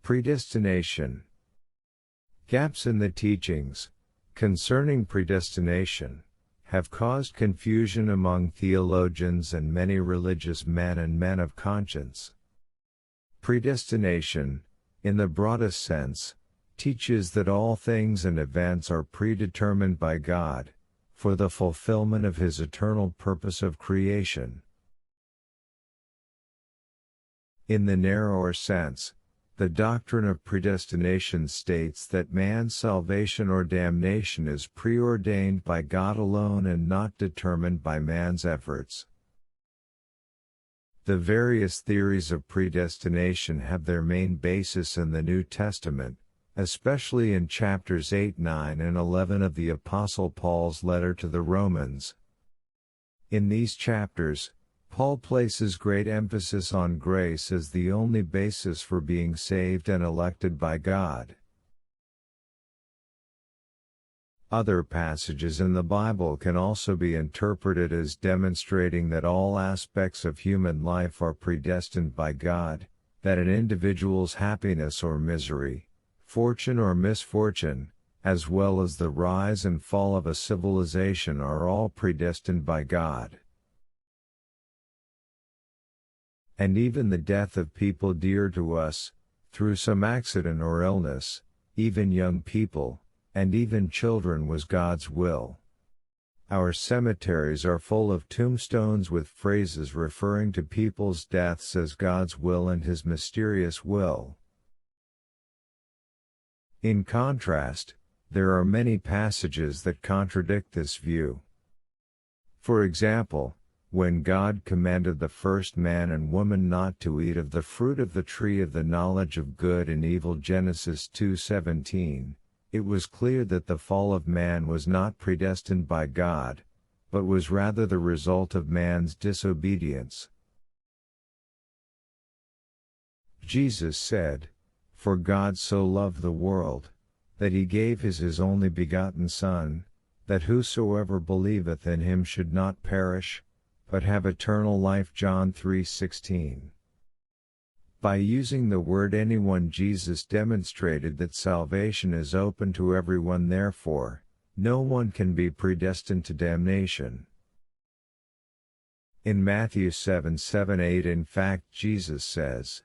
Predestination. Gaps in the teachings concerning predestination have caused confusion among theologians and many religious men and men of conscience. Predestination, in the broadest sense, teaches that all things and events are predetermined by God, for the fulfillment of His eternal purpose of creation. In the narrower sense, the doctrine of predestination states that man's salvation or damnation is preordained by God alone and not determined by man's efforts. The various theories of predestination have their main basis in the New Testament, especially in chapters 8, 9 and 11 of the Apostle Paul's letter to the Romans. In these chapters, Paul places great emphasis on grace as the only basis for being saved and elected by God. Other passages in the Bible can also be interpreted as demonstrating that all aspects of human life are predestined by God, that an individual's happiness or misery, fortune or misfortune, as well as the rise and fall of a civilization are all predestined by God. And even the death of people dear to us, through some accident or illness, even young people, and even children was God's will. Our cemeteries are full of tombstones with phrases referring to people's deaths as God's will and His mysterious will. In contrast, there are many passages that contradict this view. For example, when God commanded the first man and woman not to eat of the fruit of the tree of the knowledge of good and evil, Genesis 2:17, it was clear that the fall of man was not predestined by God, but was rather the result of man's disobedience. Jesus said, "For God so loved the world, that He gave His only begotten Son, that whosoever believeth in Him should not perish, but have eternal life." John 3:16. By using the word anyone, Jesus demonstrated that salvation is open to everyone, therefore, no one can be predestined to damnation. In Matthew 7:7-8, in fact, Jesus says,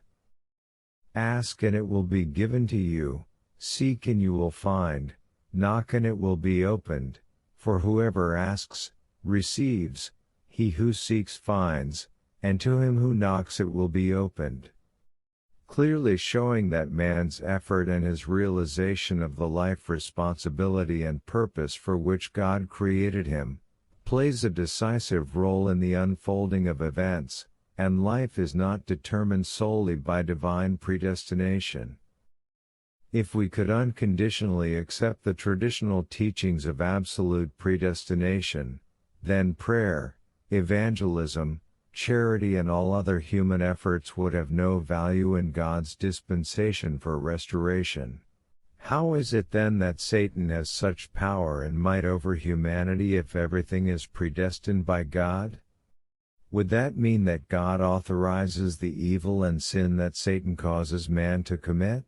"Ask and it will be given to you, seek and you will find, knock and it will be opened, for whoever asks, receives, he who seeks finds, and to him who knocks it will be opened." Clearly showing that man's effort and his realization of the life responsibility and purpose for which God created him, plays a decisive role in the unfolding of events, and life is not determined solely by divine predestination. If we could unconditionally accept the traditional teachings of absolute predestination, then prayer, evangelism, charity and all other human efforts would have no value in God's dispensation for restoration. How is it then that Satan has such power and might over humanity if everything is predestined by God? Would that mean that God authorizes the evil and sin that Satan causes man to commit?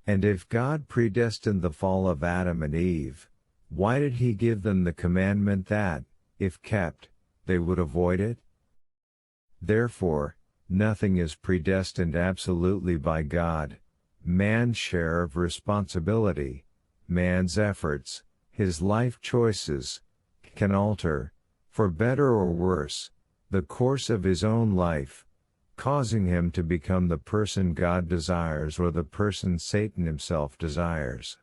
And if God predestined the fall of Adam and Eve, why did He give them the commandment that, if kept, they would avoid it? Therefore, nothing is predestined absolutely by God. Man's share of responsibility, man's efforts, his life choices, can alter, for better or worse, the course of his own life, causing him to become the person God desires or the person Satan himself desires.